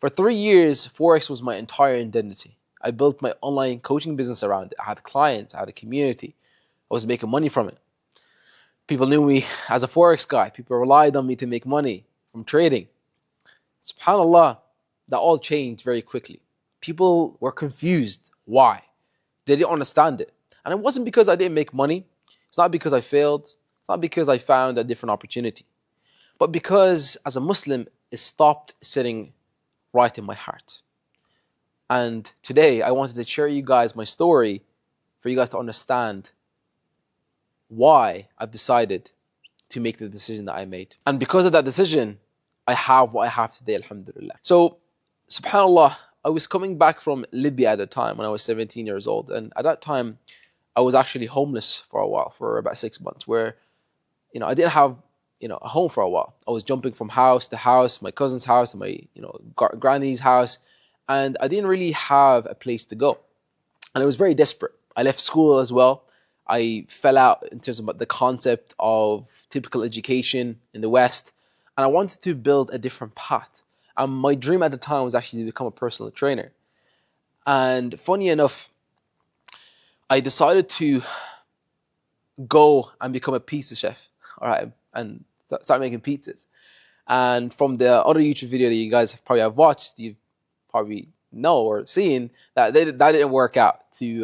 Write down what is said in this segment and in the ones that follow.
For 3 years, Forex was my entire identity. I built my online coaching business around it. I had clients, I had a community. I was making money from it. People knew me as a Forex guy. People relied on me to make money from trading. SubhanAllah, that all changed very quickly. People were confused. Why? They didn't understand it. And it wasn't because I didn't make money. It's not because I failed. It's not because I found a different opportunity. But because as a Muslim, it stopped sitting right in my heart. And today, I wanted to share you guys my story for you guys to understand why I've decided to make the decision that I made. And because of that decision, I have what I have today, alhamdulillah. So, subhanAllah, I was coming back from Libya at the time when I was 17 years old. And at that time, I was actually homeless for a while, for about 6 months, where, I didn't have, a home for a while. I was jumping from house to house, my cousin's house, to my, granny's house. And I didn't really have a place to go. And I was very desperate. I left school as well. I fell out in terms of the concept of typical education in the West. And I wanted to build a different path. And my dream at the time was actually to become a personal trainer. And funny enough, I decided to go and become a pizza chef, all right, and start making pizzas. And from the other YouTube video that you guys probably have watched, you've probably know or seen that that didn't work out to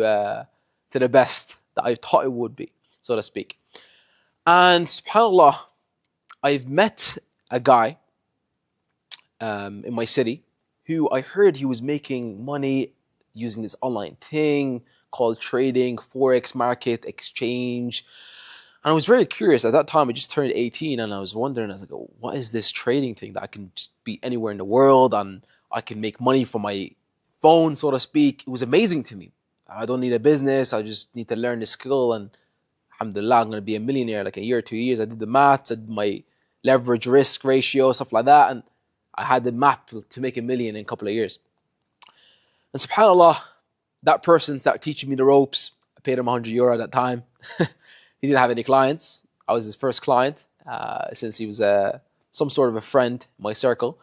the best that I thought it would be, so to speak. And subhanAllah, I've met a guy in my city who I heard he was making money using this online thing called trading, Forex market, exchange. And I was very curious. At that time, I just turned 18 and I was wondering, I was like, oh, what is this trading thing that I can just be anywhere in the world and I can make money from my phone, so to speak? It was amazing to me. I don't need a business. I just need to learn the skill and alhamdulillah, I'm going to be a millionaire like a year or 2 years. I did the maths, I did my leverage risk ratio, stuff like that. And I had the map to make $1 million in a couple of years. And subhanAllah, that person started teaching me the ropes. I paid him €100 at that time. He didn't have any clients. I was his first client since he was some sort of a friend in my circle.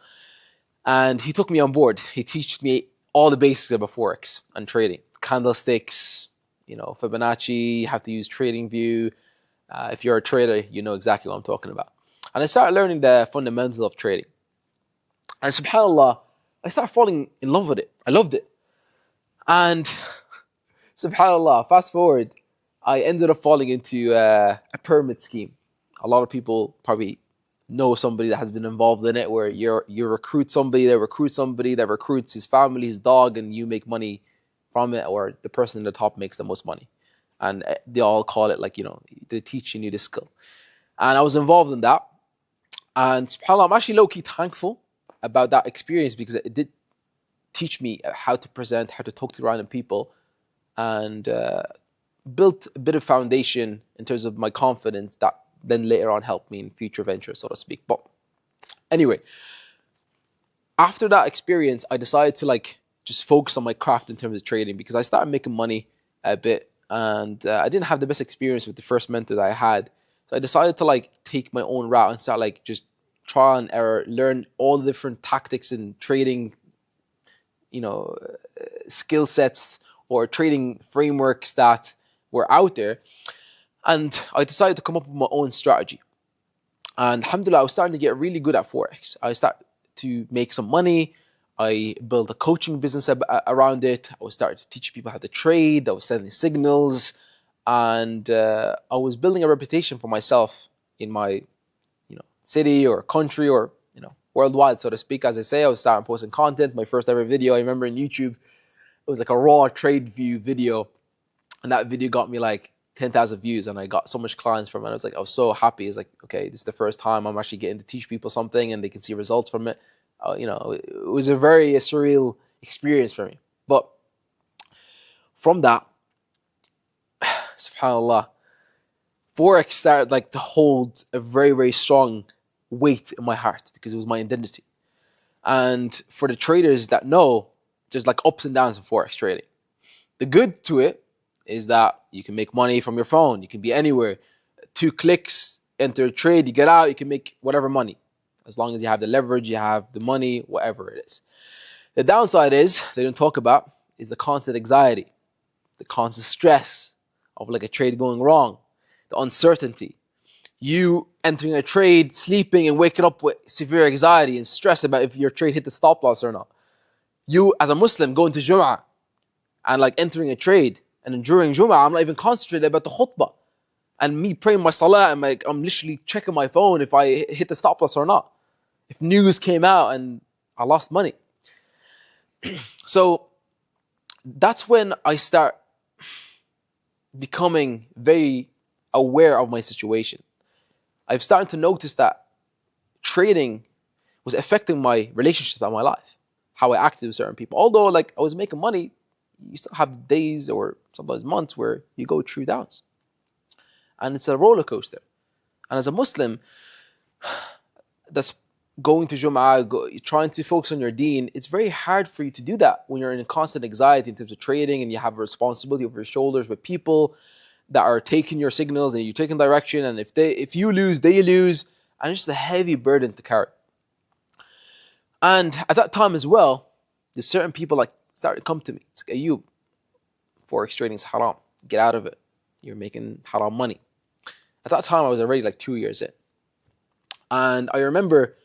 And he took me on board. He taught me all the basics about Forex and trading. Candlesticks, Fibonacci, you have to use TradingView. If you're a trader, you know exactly what I'm talking about. And I started learning the fundamentals of trading. And subhanAllah, I started falling in love with it. I loved it. And subhanAllah, fast forward, I ended up falling into a pyramid scheme. A lot of people probably know somebody that has been involved in it, where you recruit somebody, they recruit somebody that recruits his family, his dog, and you make money from it, or the person in the top makes the most money. And they all call it they're teaching you the skill. And I was involved in that. And subhanAllah, I'm actually low-key thankful about that experience because it did teach me how to present, how to talk to random people, and built a bit of foundation in terms of my confidence that then later on helped me in future ventures, so to speak. But anyway, after that experience, I decided to just focus on my craft in terms of trading because I started making money a bit, and I didn't have the best experience with the first mentor that I had. So I decided to take my own route and start just try and error, learn all the different tactics in trading, skill sets or trading frameworks that were out there. And I decided to come up with my own strategy. And alhamdulillah, I was starting to get really good at Forex. I started to make some money. I built a coaching business around it. I was starting to teach people how to trade. I was selling signals. And I was building a reputation for myself in my city or country or worldwide, so to speak. As I say, I was starting posting content. My first ever video, I remember in YouTube, it was like a raw trade view video. And that video got me 10,000 views and I got so much clients from it. I was so happy. It's okay, this is the first time I'm actually getting to teach people something and they can see results from it. It was a very surreal experience for me. But from that, subhanAllah, Forex started to hold a very, very strong weight in my heart because it was my identity. And for the traders that know, there's ups and downs in Forex trading. The good to it is that you can make money from your phone. You can be anywhere. 2 clicks, enter a trade, you get out, you can make whatever money. As long as you have the leverage, you have the money, whatever it is. The downside is, they don't talk about, is the constant anxiety, the constant stress of like a trade going wrong, the uncertainty. You entering a trade, sleeping and waking up with severe anxiety and stress about if your trade hit the stop loss or not. You as a Muslim going to Jum'ah and like entering a trade, and then during Jum'ah I'm not even concentrated about the khutbah. And me praying my salah, and like I'm literally checking my phone if I hit the stop loss or not. If news came out and I lost money. So that's when I start becoming very aware of my situation. I've started to notice that trading was affecting my relationships and my life, how I acted with certain people. Although like I was making money, you still have days or sometimes months where you go through downs. And it's a roller coaster. And as a Muslim that's going to Jum'ah, trying to focus on your deen, it's very hard for you to do that when you're in constant anxiety in terms of trading and you have a responsibility over your shoulders with people that are taking your signals and you're taking direction, and if you lose, they lose, and it's just a heavy burden to carry. And at that time as well, there's certain people like started to come to me. It's like, you, Forex trading is haram. Get out of it. You're making haram money. At that time, I was already like 2 years in. And I remember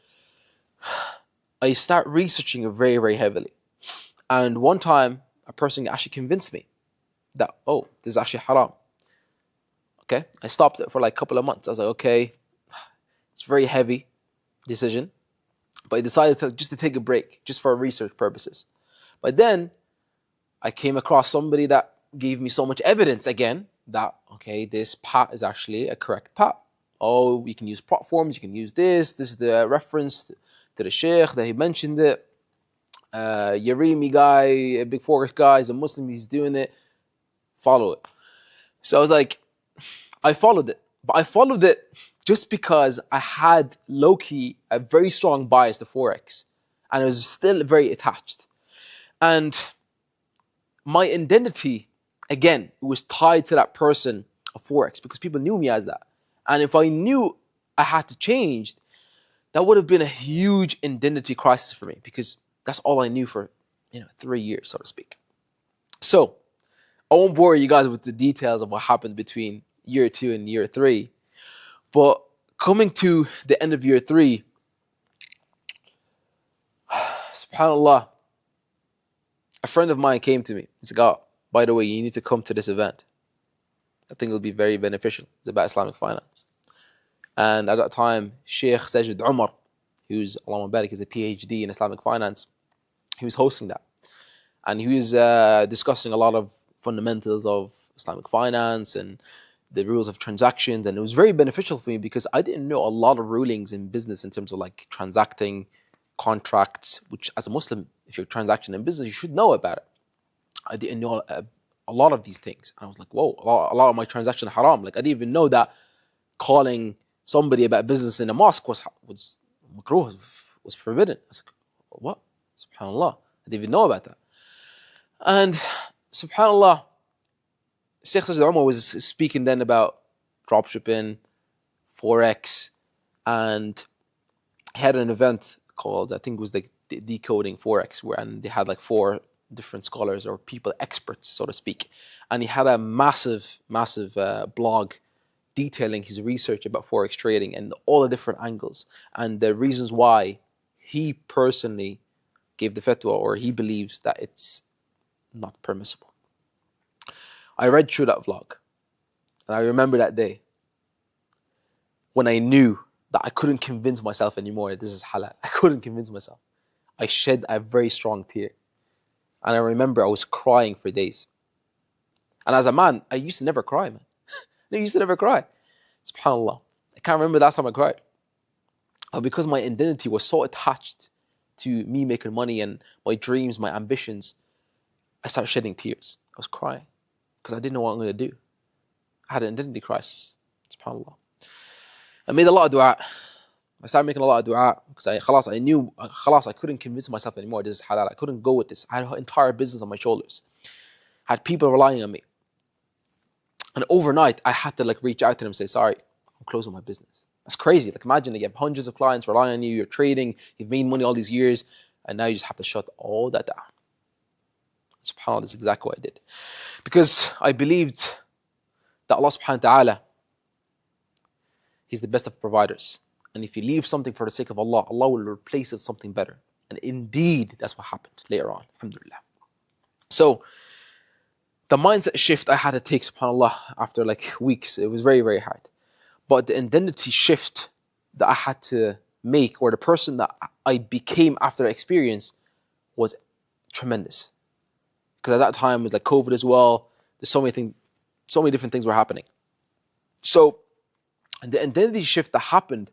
I start researching it very, very heavily. And one time, a person actually convinced me that, oh, this is actually haram. Okay, I stopped it for like a couple of months. I was like, okay, it's a very heavy decision. But I decided just to take a break, just for research purposes. But then, I came across somebody that gave me so much evidence again, that, okay, this path is actually a correct path. Oh, you can use prop forms, you can use this. This is the reference to the sheikh that he mentioned it. Yarimi guy, a big Forex guy, is a Muslim, he's doing it. Follow it. So I was like, I followed it. But I followed it just because I had low-key a very strong bias to Forex. And I was still very attached. And my identity, again, was tied to that person of Forex because people knew me as that. And if I knew I had to change, that would have been a huge identity crisis for me because that's all I knew for 3 years, so to speak. So I won't bore you guys with the details of what happened between year 2 and year 3. But coming to the end of year 3, subhanAllah, a friend of mine came to me. He said, oh, by the way, you need to come to this event. I think it'll be very beneficial. It's about Islamic finance. And at that time, Sheikh Sajid Umar, who's, Allahumma barik, is a PhD in Islamic finance, he was hosting that. And he was discussing a lot of fundamentals of Islamic finance and the rules of transactions. And it was very beneficial for me because I didn't know a lot of rulings in business in terms of like transacting contracts, which as a Muslim, if you're transacting in business, you should know about it. I didn't know a lot of these things. And I was like, whoa, a lot of my transactions are haram. Like I didn't even know that calling somebody about business in a mosque was makruh, was forbidden. I was like, what? SubhanAllah. I didn't even know about that. And SubhanAllah, Sheikh Sajid Umar was speaking then about dropshipping, Forex, and he had an event called, I think it was like Decoding Forex, and they had like 4 different scholars or people, experts, so to speak. And he had a massive blog detailing his research about Forex trading and all the different angles and the reasons why he personally gave the fatwa, or he believes that it's not permissible. I read through that vlog, and I remember that day when I knew that I couldn't convince myself anymore that this is halal. I couldn't convince myself. I shed a very strong tear. And I remember I was crying for days. And as a man, I used to never cry, man. I used to never cry. SubhanAllah. I can't remember the last time I cried. But because my identity was so attached to me making money and my dreams, my ambitions, I started shedding tears. I was crying because I didn't know what I'm going to do. I had an identity crisis. SubhanAllah. I made a lot of dua. I started making a lot of dua because I knew I couldn't convince myself anymore this is halal. I couldn't go with this. I had an entire business on my shoulders. I had people relying on me. And overnight, I had to like reach out to them and say, sorry, I'm closing my business. That's crazy. Like imagine you have hundreds of clients relying on you, you're trading, you've made money all these years, And now you just have to shut all that down. SubhanAllah, that's exactly what I did. Because I believed that Allah subhanahu wa ta'ala, He's the best of providers. And if you leave something for the sake of Allah, Allah will replace it with something better. And indeed, that's what happened later on. Alhamdulillah. So, the mindset shift I had to take, subhanAllah, after like weeks, it was very, very hard. But the identity shift that I had to make, or the person that I became after the experience, was tremendous. Because at that time it was like COVID as well. There's so many different things were happening. So the identity shift that happened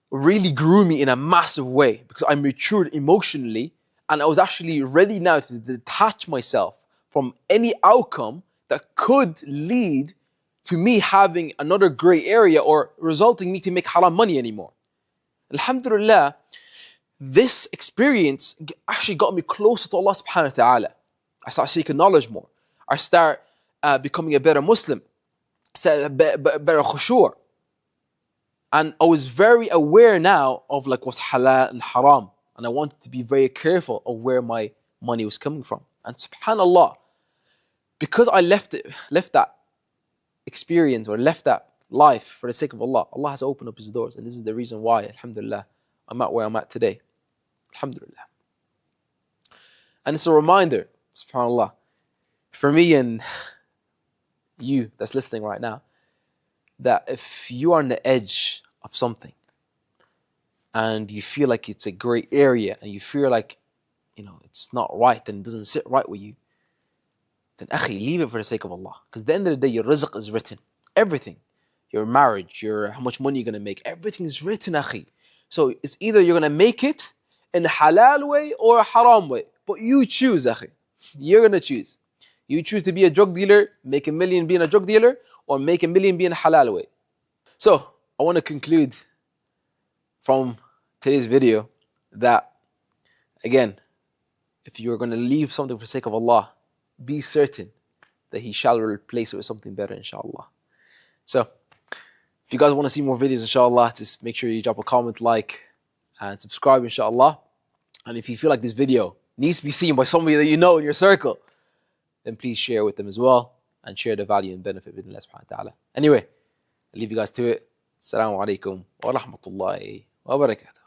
really grew me in a massive way, because I matured emotionally, and I was actually ready now to detach myself from any outcome that could lead to me having another gray area or resulting me to make haram money anymore. Alhamdulillah, this experience actually got me closer to Allah subhanahu wa ta'ala. I start seeking knowledge more. I start becoming a better Muslim, better khushu'. And I was very aware now of like what's halal and haram. And I wanted to be very careful of where my money was coming from. And subhanAllah, because I left that experience, or left that life for the sake of Allah, Allah has opened up His doors. And this is the reason why, alhamdulillah, I'm at where I'm at today. Alhamdulillah. And it's a reminder, subhanAllah, for me and you that's listening right now, that if you are on the edge of something and you feel like it's a gray area and you feel like, it's not right and it doesn't sit right with you, then akhi, leave it for the sake of Allah. Because at the end of the day, your rizq is written. Everything. Your marriage, how much money you're going to make, everything is written, akhi. So it's either you're going to make it in a halal way or a haram way. But you choose, akhi. You're going to choose. You choose to be a drug dealer, make $1 million being a drug dealer, or make $1 million being a halal way. So, I want to conclude from today's video that, again, if you're going to leave something for the sake of Allah, be certain that He shall replace it with something better, inshallah. So, if you guys want to see more videos, inshallah, just make sure you drop a comment, like, and subscribe, inshallah. And if you feel like this video needs to be seen by somebody that you know in your circle, then please share with them as well, and share the value and benefit with Allah subhanahu wa ta'ala. Anyway, I'll leave you guys to it. Assalamu alaikum wa rahmatullahi wa barakatuh.